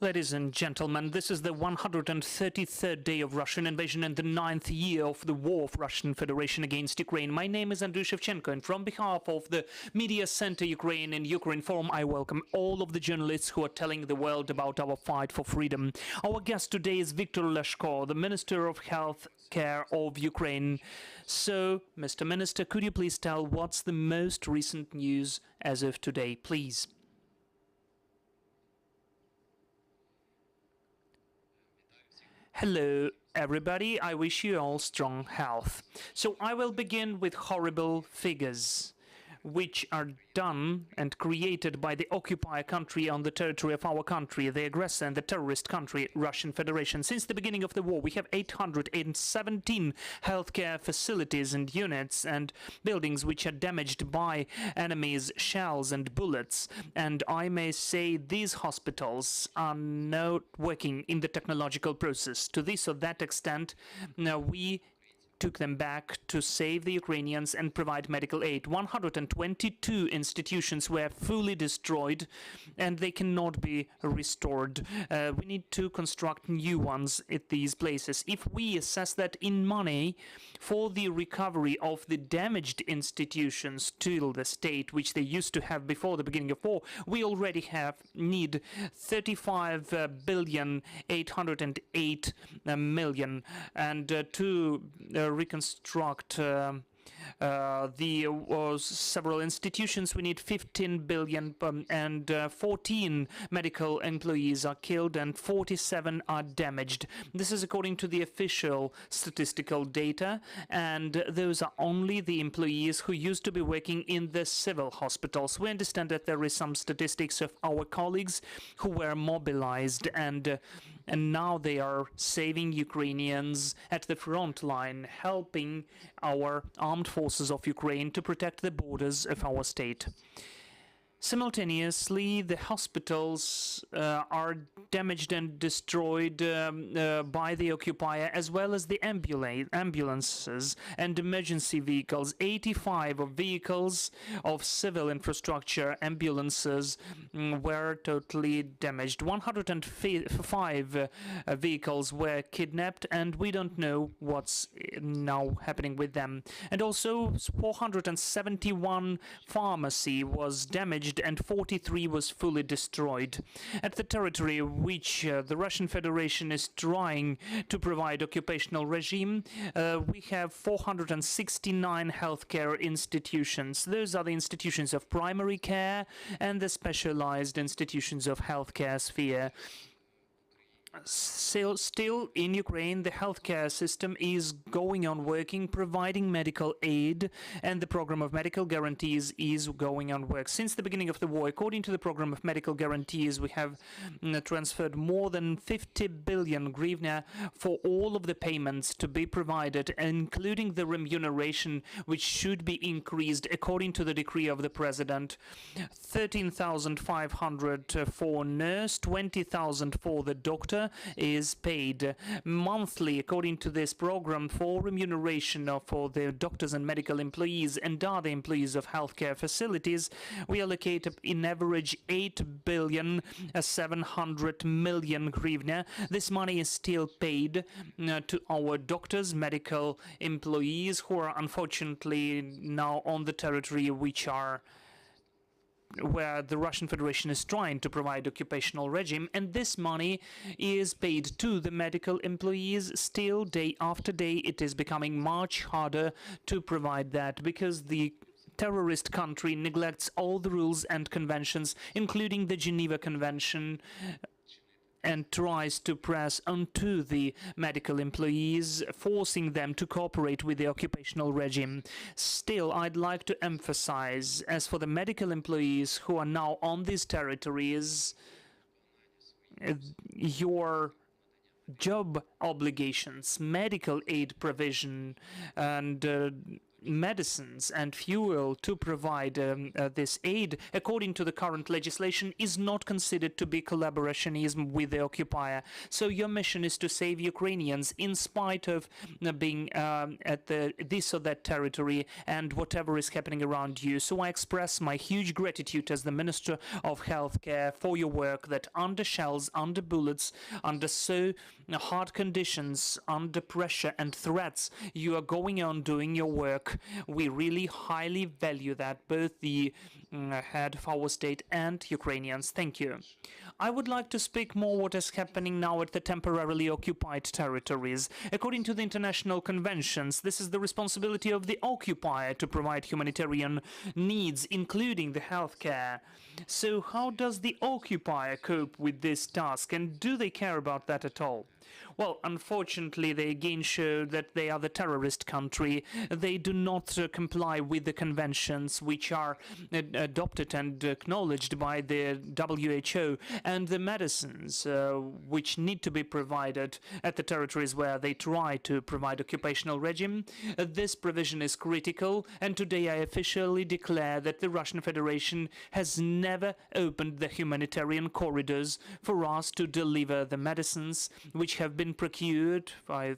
Ladies and gentlemen, this is the 133rd day of Russian invasion and the 9th year of the war of Russian Federation against Ukraine. My name is Andriy Shevchenko, and from behalf of the Media Center Ukraine and Ukraine Forum, I welcome all of the journalists who are telling the world about our fight for freedom. Our guest today is Viktor, the Minister of Health Care of Ukraine. So, Mr. Minister, could you please tell what's the most recent news as of today, please? Hello, everybody. I wish you all strong health. So I will begin with horrible figures, which are done and created by the occupier country on the territory of our country, the aggressor and the terrorist country, Russian Federation. Since the beginning of the war, we have 817 healthcare facilities and units and buildings which are damaged by enemies' shells and bullets. And I may say these hospitals are not working in the technological process. To this or that extent, we took them back to save the Ukrainians and provide medical aid. 122 institutions were fully destroyed and they cannot be restored. We need to construct new ones at these places. If we assess that in money for the recovery of the damaged institutions to the state, which they used to have before the beginning of war, we already need 35 billion 808 million, and to reconstruct the several institutions, we need 15 billion, and 14 medical employees are killed and 47 are damaged. This is according to the official statistical data, and those are only the employees who used to be working in the civil hospitals. We understand that there is some statistics of our colleagues who were mobilized and now they are saving Ukrainians at the front line, helping our armed forces of Ukraine to protect the borders of our state. Simultaneously, the hospitals are damaged and destroyed by the occupier, as well as the ambulances and emergency vehicles. 85 of vehicles of civil infrastructure, ambulances, were totally damaged. 105 vehicles were kidnapped, and we don't know what's now happening with them. And also, 471 pharmacy was damaged and 43 was fully destroyed. At the territory which the Russian Federation is trying to provide occupational regime, we have 469 healthcare institutions. Those are the institutions of primary care and the specialized institutions of healthcare sphere. Still in Ukraine, the healthcare system is going on working, providing medical aid, and the program of medical guarantees is going on work. Since the beginning of the war, according to the program of medical guarantees, we have transferred more than 50 billion hryvnia for all of the payments to be provided, including the remuneration, which should be increased according to the decree of the president. 13,500 for nurse, 20,000 for the doctor is paid monthly according to this program for remuneration for the doctors and medical employees and other employees of healthcare facilities. We allocate in average 8 billion 700 million hryvnia. This money is still paid to our doctors, medical employees who are unfortunately now on the territory where the Russian Federation is trying to provide occupational regime, and this money is paid to the medical employees. Still, day after day, it is becoming much harder to provide that because the terrorist country neglects all the rules and conventions, including the Geneva Convention, and tries to press onto the medical employees, forcing them to cooperate with the occupational regime. Still, I'd like to emphasize, as for the medical employees who are now on these territories, your job obligations, medical aid provision, and medicines and fuel to provide this aid, according to the current legislation, is not considered to be collaborationism with the occupier. So your mission is to save Ukrainians in spite of being at this or that territory and whatever is happening around you. So I express my huge gratitude as the Minister of Healthcare for your work that under shells, under bullets, under so hard conditions, under pressure and threats, you are going on doing your work. We really highly value that, both the head of our state and Ukrainians. Thank you. I would like to speak more what is happening now at the temporarily occupied territories. According to the international conventions, this is the responsibility of the occupier to provide humanitarian needs, including the healthcare. So how does the occupier cope with this task, and do they care about that at all? Well, unfortunately, they again show that they are the terrorist country. They do not comply with the conventions which are adopted and acknowledged by the WHO, and the medicines which need to be provided at the territories where they try to provide occupational regime. This provision is critical, and today I officially declare that the Russian Federation has never opened the humanitarian corridors for us to deliver the medicines which have been procured by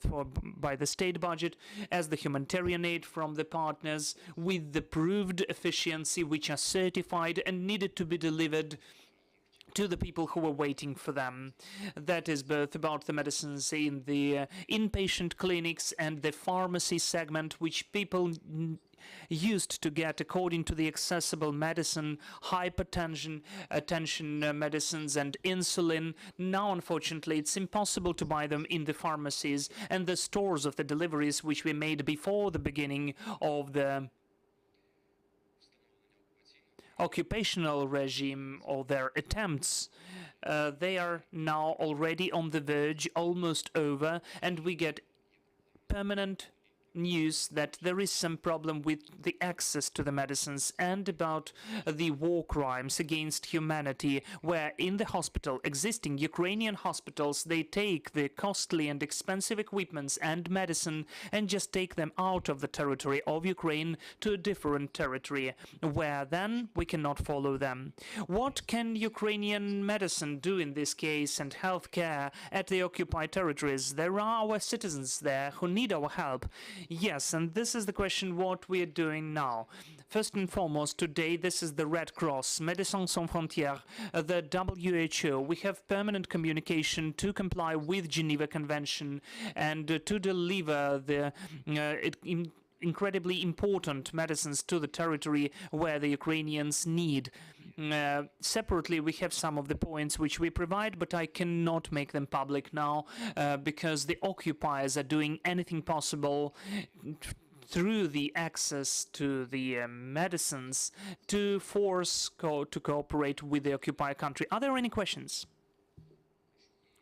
the state budget as the humanitarian aid from the partners with the proved efficiency, which are certified and needed to be delivered to the people who were waiting for them. That is both about the medicines in the inpatient clinics and the pharmacy segment, which people used to get according to the accessible medicine, hypertension, attention medicines and insulin. Now, unfortunately, it's impossible to buy them in the pharmacies and the stores of the deliveries which we made before the beginning of the occupational regime or their attempts. They are now already on the verge, almost over, and we get permanent news that there is some problem with the access to the medicines and about the war crimes against humanity, where in the existing Ukrainian hospitals, they take the costly and expensive equipments and medicine and just take them out of the territory of Ukraine to a different territory, where then we cannot follow them. What can Ukrainian medicine do in this case, and healthcare at the occupied territories? There are our citizens there who need our help. Yes, and this is the question what we are doing now. First and foremost, today this is the Red Cross, Médecins Sans Frontières, the WHO. We have permanent communication to comply with Geneva Convention and to deliver the incredibly important medicines to the territory where the Ukrainians need. Separately, we have some of the points which we provide, but I cannot make them public now because the occupiers are doing anything possible through the access to the medicines to force to cooperate with the occupied country. Are there any questions?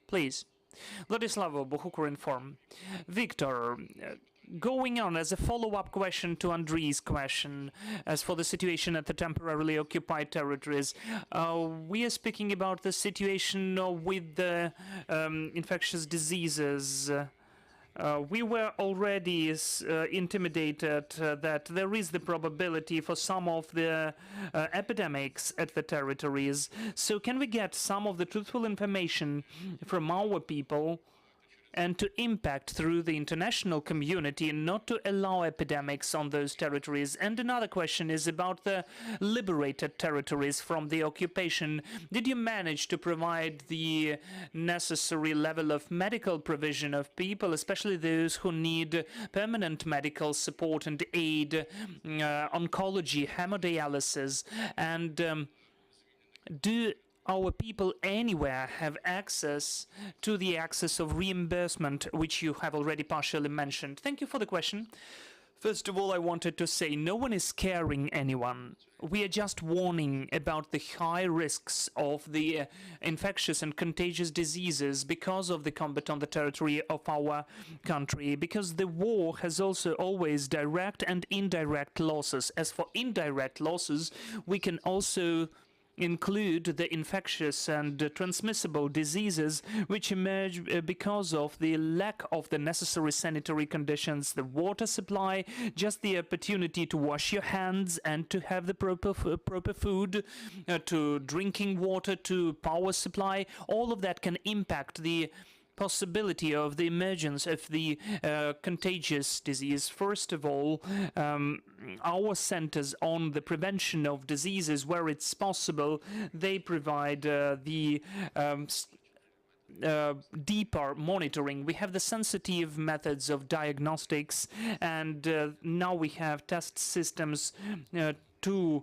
Please. Vladislavo, Bukhukor-Inform. Viktor, going on as a follow-up question to Andrii's question, as for the situation at the temporarily occupied territories, we are speaking about the situation with the infectious diseases. We were already intimidated that there is the probability for some of the epidemics at the territories. So can we get some of the truthful information from our people and to impact through the international community and not to allow epidemics on those territories? And another question is about the liberated territories from the occupation. Did you manage to provide the necessary level of medical provision of people, especially those who need permanent medical support and aid, oncology, hemodialysis, and do our people anywhere have access to the access of reimbursement, which you have already partially mentioned? Thank you for the question. First of all, I wanted to say no one is scaring anyone. We are just warning about the high risks of the infectious and contagious diseases because of the combat on the territory of our country, because the war has also always direct and indirect losses. As for indirect losses, we can also include the infectious and transmissible diseases which emerge because of the lack of the necessary sanitary conditions, the water supply, just the opportunity to wash your hands and to have the proper food, to drinking water, to power supply. All of that can impact the possibility of the emergence of the contagious disease. First of all, our centers on the prevention of diseases, where it's possible, they provide the deeper monitoring. We have the sensitive methods of diagnostics, and now we have test systems to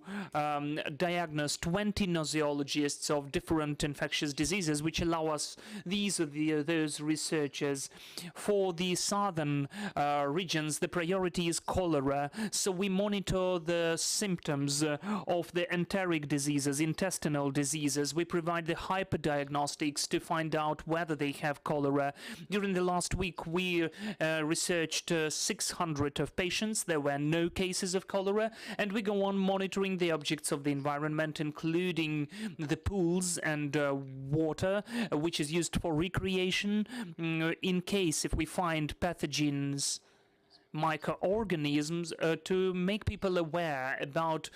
diagnose 20 nosologists of different infectious diseases, which allow us, those researchers. For the southern regions, the priority is cholera, so we monitor the symptoms of the enteric diseases, intestinal diseases. We provide the hyperdiagnostics to find out whether they have cholera. During the last week, we researched 600 of patients. There were no cases of cholera, and we go on monitoring the objects of the environment, including the pools and water, which is used for recreation. In case if we find pathogens, microorganisms, to make people aware about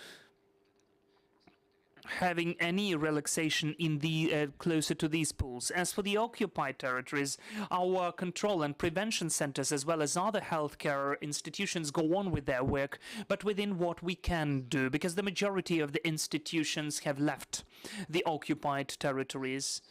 having any relaxation in the closer to these pools. As for the occupied territories, our control and prevention centers, as well as other healthcare institutions, go on with their work, but within what we can do, because the majority of the institutions have left the occupied territories,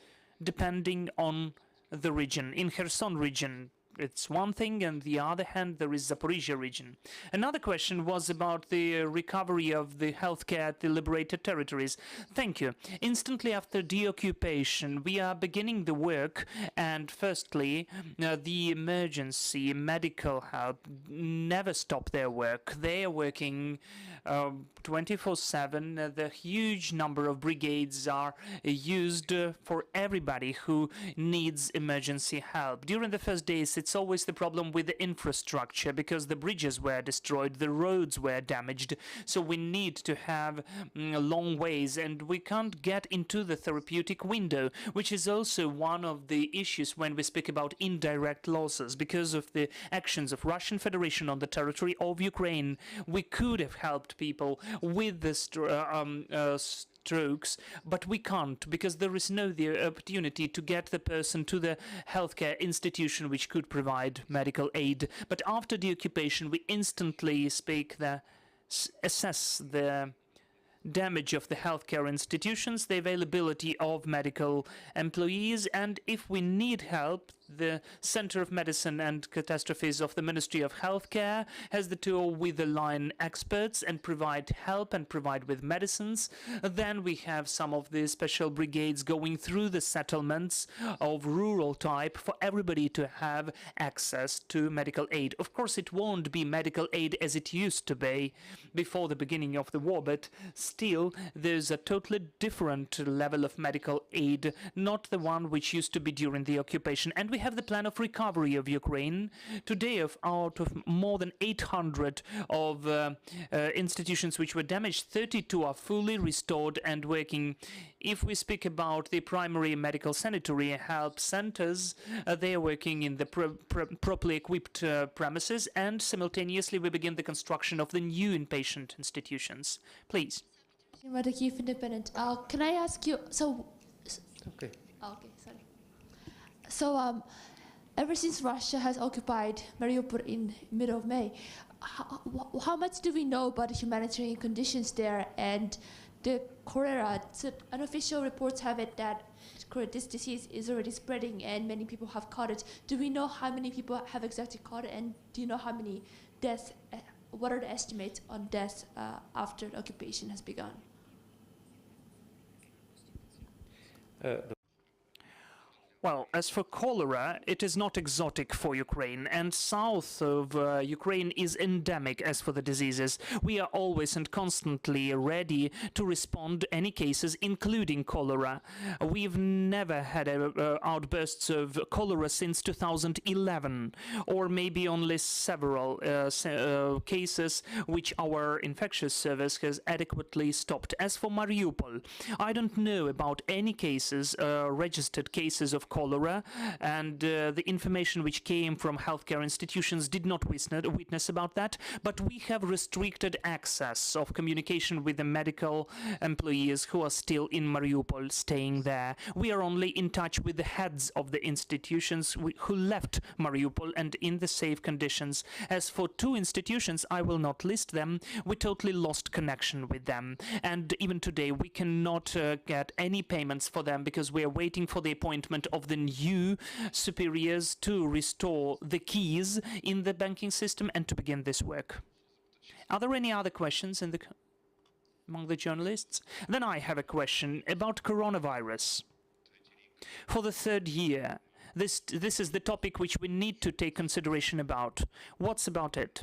depending on the region. In Kherson region, it's one thing, and the other hand, there is Zaporizhia region. Another question was about the recovery of the healthcare at the liberated territories. Thank you. Instantly after deoccupation, we are beginning the work, and firstly, the emergency medical help never stop their work. They are working 24/7. The huge number of brigades are used for everybody who needs emergency help. During the first days, it's always the problem with the infrastructure, because the bridges were destroyed, the roads were damaged, so we need to have long ways, and we can't get into the therapeutic window, which is also one of the issues when we speak about indirect losses. Because of the actions of Russian Federation on the territory of Ukraine, we could have helped people with the strokes, but we can't, because there is no opportunity to get the person to the healthcare institution which could provide medical aid. But after the occupation, we instantly assess the damage of the healthcare institutions, the availability of medical employees, and if we need help, the Center of Medicine and Catastrophes of the Ministry of Healthcare has the tool with the line experts and provide help and provide with medicines. Then we have some of the special brigades going through the settlements of rural type for everybody to have access to medical aid. Of course, it won't be medical aid as it used to be before the beginning of the war, but still there's a totally different level of medical aid, not the one which used to be during the occupation. And we have the plan of recovery of Ukraine. Today, out of more than 800 of institutions which were damaged, 32 are fully restored and working. If we speak about the primary medical sanitary help centers, they are working in the properly equipped premises, and simultaneously we begin the construction of the new inpatient institutions. Please. The Kyiv Independent. Can I ask you, Okay. Okay, sorry. So, ever since Russia has occupied Mariupol in middle of May, how much do we know about the humanitarian conditions there and the cholera? So unofficial reports have it that this disease is already spreading and many people have caught it. Do we know how many people have exactly caught it, and do you know how many deaths? What are the estimates on deaths after the occupation has begun? Well, as for cholera, it is not exotic for Ukraine, and south of Ukraine is endemic as for the diseases. We are always and constantly ready to respond to any cases, including cholera. We've never had outbursts of cholera since 2011, or maybe only several cases which our infectious service has adequately stopped. As for Mariupol, I don't know about any cases, registered cases of cholera, and the information which came from healthcare institutions did not witness about that, but we have restricted access of communication with the medical employees who are still in Mariupol, staying there. We are only in touch with the heads of the institutions who left Mariupol and in the safe conditions. As for two institutions, I will not list them, we totally lost connection with them, and even today we cannot get any payments for them because we are waiting for the appointment of the new superiors to restore the keys in the banking system and to begin this work. Are there any other questions among the journalists? Then I have a question about coronavirus. For the third year, this is the topic which we need to take consideration about. What's about it?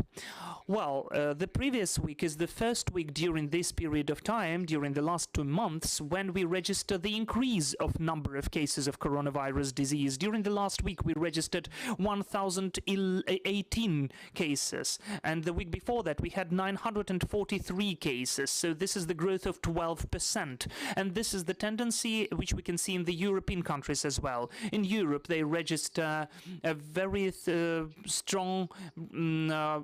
Well, the previous week is the first week during this period of time, during the last 2 months, when we register the increase of number of cases of coronavirus disease. During the last week, we registered 1,018 cases, and the week before that, we had 943 cases. So this is the growth of 12%, and this is the tendency which we can see in the European countries as well. In Europe, they register a very strong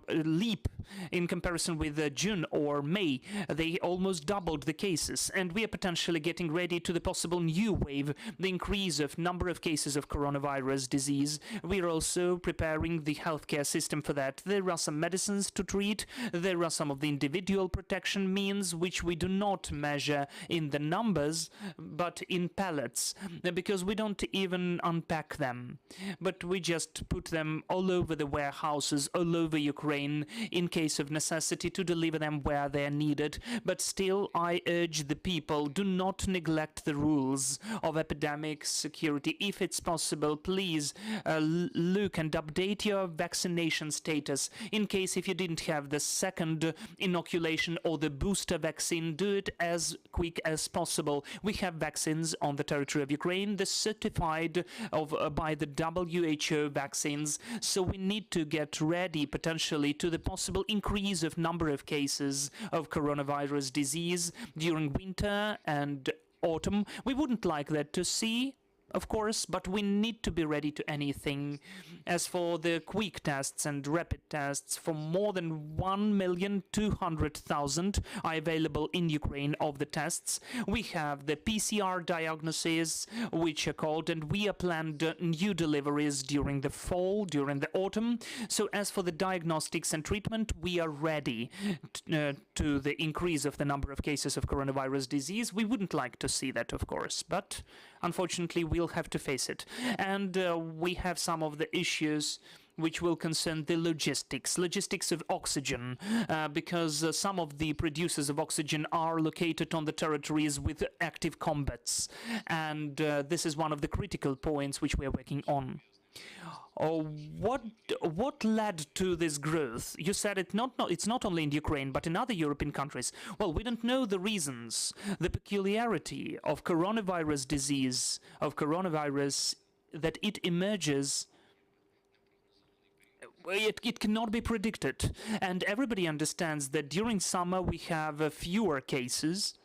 leap in comparison with June or May. They almost doubled the cases, and we are potentially getting ready to the possible new wave, the increase of number of cases of coronavirus disease. We are also preparing the healthcare system for that. There are some medicines to treat. There are some of the individual protection means which we do not measure in the numbers, but in pallets, because we don't even unpack them, but we just put them all over the warehouses, all over Ukraine, in case of necessity to deliver them where they are needed. But still, I urge the people, do not neglect the rules of epidemic security. If it's possible, please look and update your vaccination status. In case if you didn't have the second inoculation or the booster vaccine, do it as quick as possible. We have vaccines on the territory of Ukraine, the certified by the WHO vaccines, so we need to get ready potentially to the possible increase of number of cases of coronavirus disease during winter and autumn. We wouldn't like that to see, of course, but we need to be ready to anything. As for the quick tests and rapid tests, for more than 1,200,000 are available in Ukraine of the tests. We have the PCR diagnoses, which are called, and we are planned new deliveries during the fall, during the autumn. So as for the diagnostics and treatment, we are ready to the increase of the number of cases of coronavirus disease. We wouldn't like to see that, of course, but unfortunately, we'll have to face it. And we have some of the issues which will concern the logistics of oxygen, because some of the producers of oxygen are located on the territories with active combats. And this is one of the critical points which we are working on. What led to this growth? You said it's not only in Ukraine, but in other European countries. Well, we don't know the reasons. The peculiarity of coronavirus disease, of coronavirus, that it emerges, it cannot be predicted. And everybody understands that during summer we have fewer cases.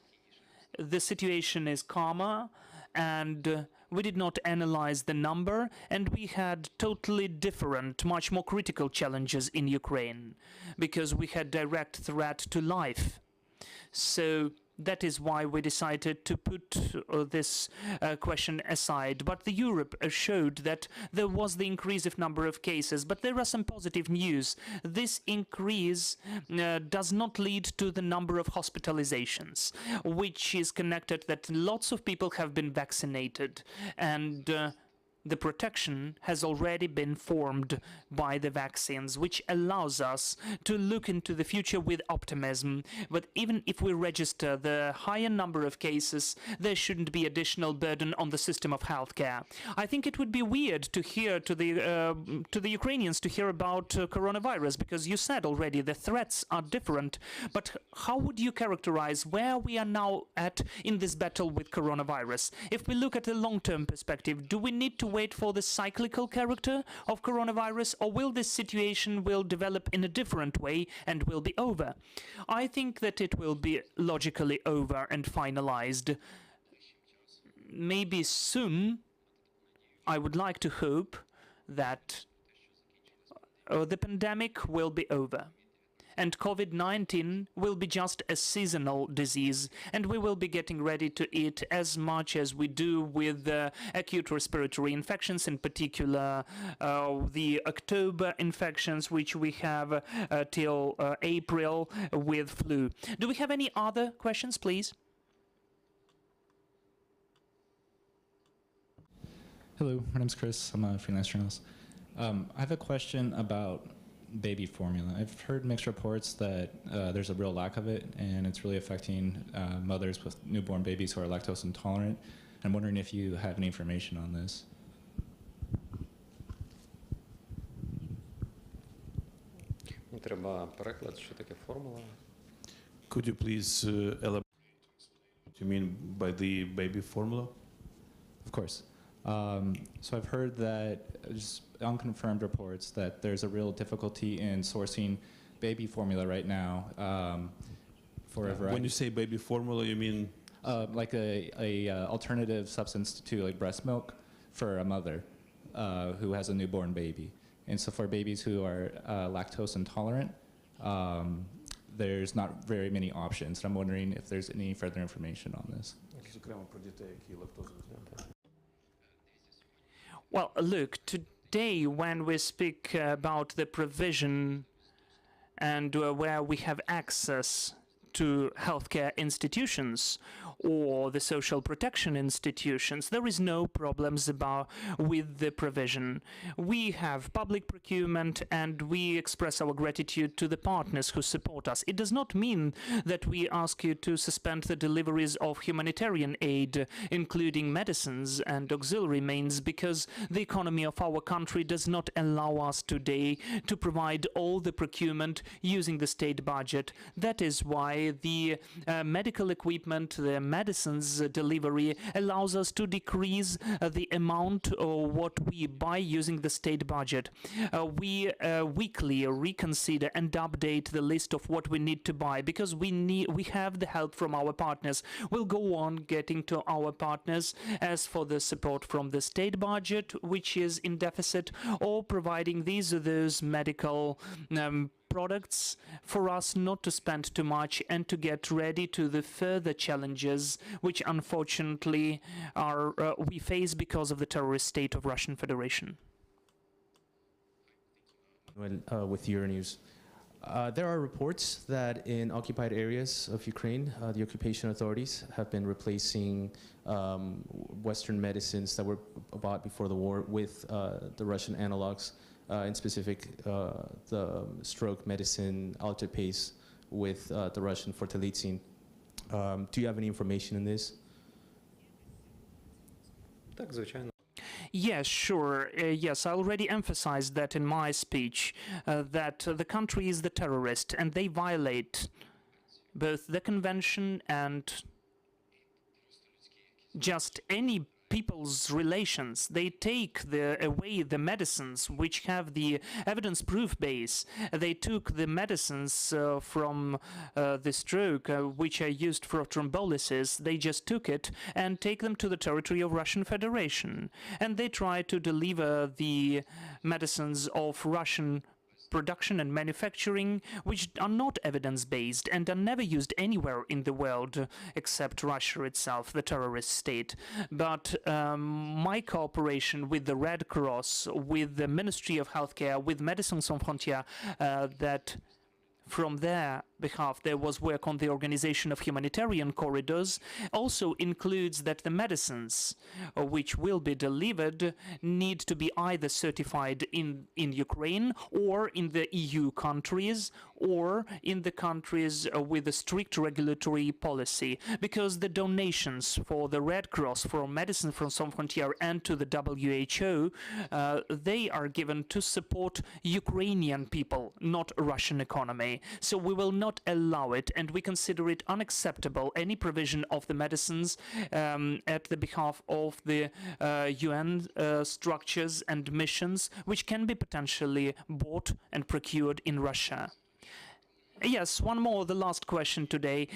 The situation is calmer, and we did not analyze the number, and we had totally different, much more critical challenges in Ukraine, because we had direct threat to life. So that is why we decided to put this question aside. But the Europe showed that there was the increase of number of cases, but there are some positive news. This increase does not lead to the number of hospitalizations, which is connected that lots of people have been vaccinated, and the protection has already been formed by the vaccines, which allows us to look into the future with optimism. But even if we register the higher number of cases, there shouldn't be additional burden on the system of healthcare. I think it would be weird to hear to the Ukrainians to hear about coronavirus, because you said already the threats are different. But how would you characterize where we are now at in this battle with coronavirus? If we look at the long-term perspective, do we need to wait for the cyclical character of coronavirus, or will this situation will develop in a different way and will be over? I think that it will be logically over and finalized. Maybe soon. I would like to hope that the pandemic will be over, and COVID-19 will be just a seasonal disease, and we will be getting ready to it as much as we do with acute respiratory infections, in particular the October infections, which we have till April with flu. Do we have any other questions, please? Hello, my name's Chris. I'm a freelance journalist. I have a question about baby formula. I've heard mixed reports that there's a real lack of it, and it's really affecting mothers with newborn babies who are lactose intolerant. I'm wondering if you have any information on this. Треба переклад, що таке формула. Could you please elaborate what you mean by the baby formula? Of course. So I've heard that, just unconfirmed reports, that there's a real difficulty in sourcing baby formula right now for a variety. When you say baby formula, you mean? Like a alternative substance to like breast milk for a mother who has a newborn baby. And so for babies who are lactose intolerant, there's not very many options. I'm wondering if there's any further information on this. Well, look, today when we speak about the provision and where we have access to healthcare institutions or the social protection institutions, there is no problems with the provision. We have public procurement, and we express our gratitude to the partners who support us. It does not mean that we ask you to suspend the deliveries of humanitarian aid, including medicines and auxiliary means, because the economy of our country does not allow us today to provide all the procurement using the state budget. That is why the medical equipment, the medicines delivery allows us to decrease the amount of what we buy using the state budget. We weekly reconsider and update the list of what we need to buy, because we have the help from our partners. We'll go on getting to our partners as for the support from the state budget, which is in deficit, or providing these or those medical products for us not to spend too much and to get ready to the further challenges which unfortunately are we face because of the terrorist state of Russian Federation. With Euronews. There are reports that in occupied areas of Ukraine, the occupation authorities have been replacing Western medicines that were bought before the war with the Russian analogs, in specific the stroke medicine alteplase with the Russian fortalizin. Do you have any information on this? Так, звичайно. Yes, sure. Yes, I already emphasized that in my speech, that the country is the terrorist, and they violate both the convention and just any people's relations. They take away the medicines which have the evidence proof base. They took the medicines from the stroke which are used for thrombolysis. They just took it and take them to the territory of Russian Federation. And they try to deliver the medicines of Russian production and manufacturing, which are not evidence-based and are never used anywhere in the world except Russia itself, the terrorist state. But my cooperation with the Red Cross, with the Ministry of Healthcare, with Médecins Sans Frontières, that from there behalf. There was work on the organization of humanitarian corridors, also includes that the medicines which will be delivered need to be either certified in Ukraine or in the EU countries or in the countries with a strict regulatory policy, because the donations for the Red Cross, for Medicine Sans Frontières and to the WHO, they are given to support Ukrainian people, not Russian economy. So we will not allow it, and we consider it unacceptable, any provision of the medicines at the behalf of the UN structures and missions, which can be potentially bought and procured in Russia. Yes, one more, the last question today.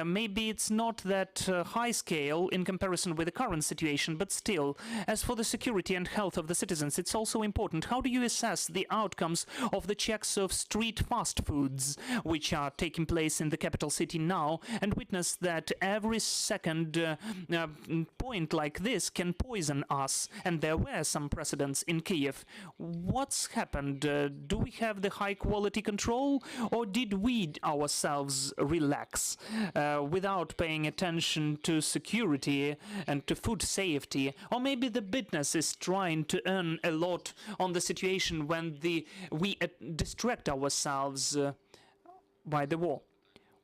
Maybe it's not that high scale in comparison with the current situation, but still, as for the security and health of the citizens, it's also important. How do you assess the outcomes of the checks of street fast foods, which are taking place in the capital city now, and witness that every second point like this can poison us, and there were some precedents in Kyiv. What's happened? Do we have the high quality control, or did we ourselves relax without paying attention to security and to food safety? Or maybe the business is trying to earn a lot on the situation when we distract ourselves by the war.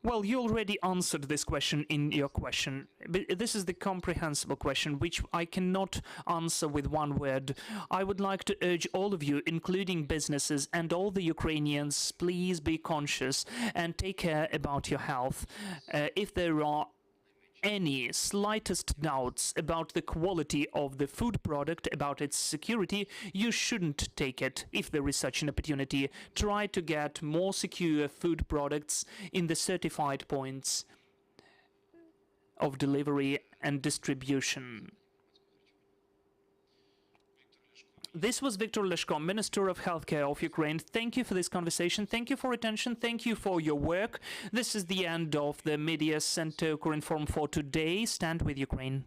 Well, you already answered this question in your question. But this is the comprehensible question, which I cannot answer with one word. I would like to urge all of you, including businesses and all the Ukrainians, please be conscious and take care about your health. If there are any slightest doubts about the quality of the food product, about its security, you shouldn't take it. If there is such an opportunity, try to get more secure food products in the certified points of delivery and distribution. This was Viktor Liashko, Minister of Healthcare of Ukraine. Thank you for this conversation. Thank you for attention. Thank you for your work. This is the end of the Media Center Forum for today. Stand with Ukraine.